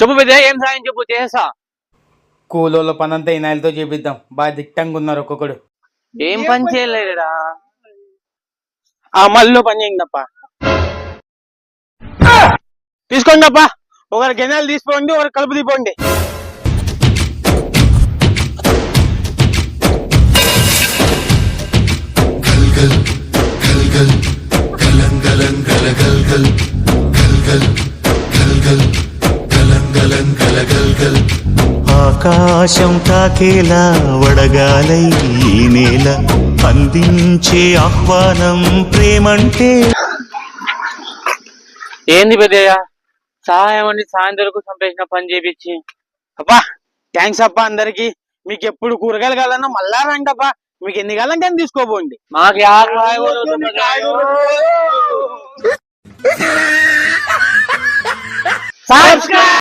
చెప్పు పెద్ద ఏం సాయం చెప్పు చేసా. కూలోళ్ళ పనంతా ఈ నెలతో చేపిద్దాం. బాగా దిట్టంగా ఉన్నారు ఒక్కొక్కడు. ఏం పని చేయలేదురా. ఆ మళ్ళీ పని చేయండిప్ప. తీసుకోండి అప్ప. ఒకరు గిన్నెలు తీసుకోండి, ఒకరు కలుపు తీపోండి. ఆకాశం తాకేలా వడగాలై ఈ నేల అందించే ఆహ్వానం ప్రేమంటే. ఏంది పెద్దయ్య సహాయం అని సాయంత్రం సంపేసిన పని చేపించి. అబ్బా థ్యాంక్స్ అప్ప అందరికి. మీకు ఎప్పుడు కూరగాయలు కావాలన్నా మళ్ళా రండి అప్ప. మీకు ఎన్ని కాలం కానీ తీసుకోపోండి. మాకు